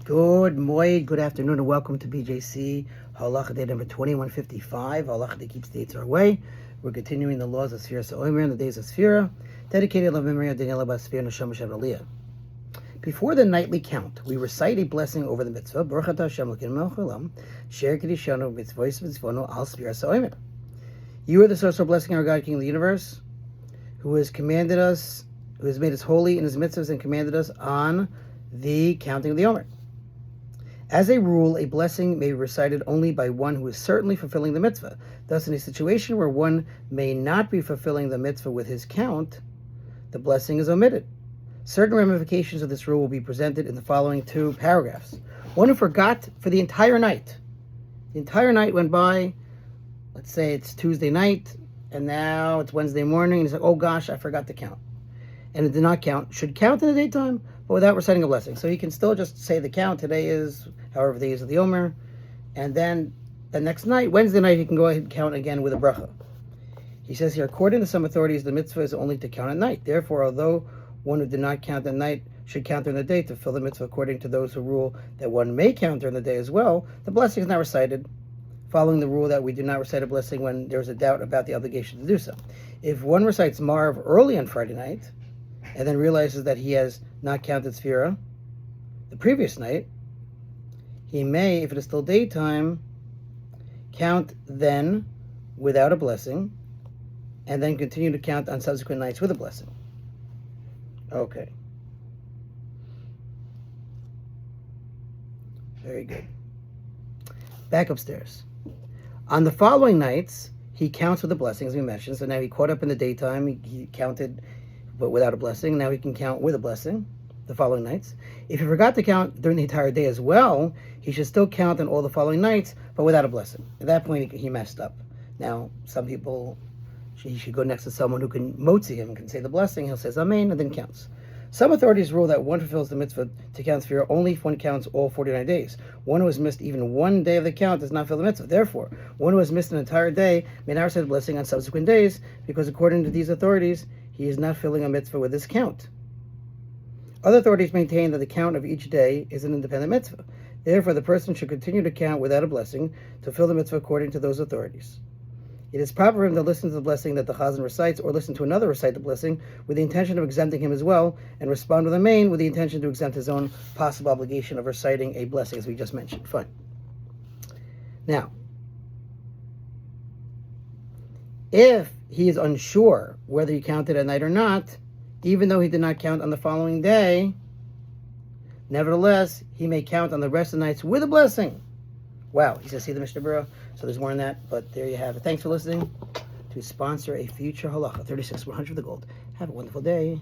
Good afternoon, and welcome to BJC Halacha A number 2155. Halacha that keeps the Yetzer Hara away. We're continuing the laws of Sfira Omer in the days of Sfira, dedicated to memory of Daniel Abbas Sfira Neshama Shem Aliyah. Before the nightly count, we recite a blessing over the mitzvah. Baruch atah Hashem Elokeinu melech haolam, asher kiddushanu mitzvos v'tzivonu al Sfira Omer. You are the source of blessing, our God, King of the universe, who has commanded us, who has made us holy in his mitzvahs and commanded us on the counting of the Omer. As a rule, a blessing may be recited only by one who is certainly fulfilling the mitzvah. Thus, in a situation where one may not be fulfilling the mitzvah with his count, the blessing is omitted. Certain ramifications of this rule will be presented in the following two paragraphs. One who forgot for the entire night. The entire night went by. Let's say it's Tuesday night, and now it's Wednesday morning, and he's like, oh gosh, I forgot to count. And it did not count. Should count in the daytime, but without reciting a blessing. So he can still just say the count. Today is however the days of the Omer. And then the next night, Wednesday night, he can go ahead and count again with a bracha. He says here, according to some authorities, the mitzvah is only to count at night. Therefore, although one who did not count at night should count during the day to fulfill the mitzvah, according to those who rule that one may count during the day as well, the blessing is not recited, following the rule that we do not recite a blessing when there is a doubt about the obligation to do so. If one recites Marv early on Friday night, and then realizes that he has not counted Sfira the previous night, he may, if it is still daytime, count then without a blessing, and then continue to count on subsequent nights with a blessing. Okay. Very good. Back upstairs. On the following nights, he counts with a blessing, as we mentioned. So now he caught up in the daytime, he counted but without a blessing. Now he can count with a blessing the following nights. If he forgot to count during the entire day as well, he should still count on all the following nights, but without a blessing. At that point, he messed up. Now, some people, he should go next to someone who can motzi him, can say the blessing. He'll say Amen, and then counts. Some authorities rule that one fulfills the mitzvah to count Sfira only if one counts all 49 days. One who has missed even one day of the count does not fulfill the mitzvah. Therefore, one who has missed an entire day may not recite the blessing on subsequent days, because according to these authorities, he is not filling a mitzvah with his count. Other authorities maintain that the count of each day is an independent mitzvah. Therefore, the person should continue to count without a blessing to fill the mitzvah according to those authorities. It is proper for him to listen to the blessing that the chazan recites, or listen to another recite the blessing with the intention of exempting him as well, and respond with Amen with the intention to exempt his own possible obligation of reciting a blessing, as we just mentioned. Fine. Now, if he is unsure whether he counted at night or not, even though he did not count on the following day, nevertheless, he may count on the rest of the nights with a blessing. Wow, he says, see the Mishnah Berurah? So there's more on that, but there you have it. Thanks for listening to sponsor a future halacha, 36 100 for the gold. Have a wonderful day.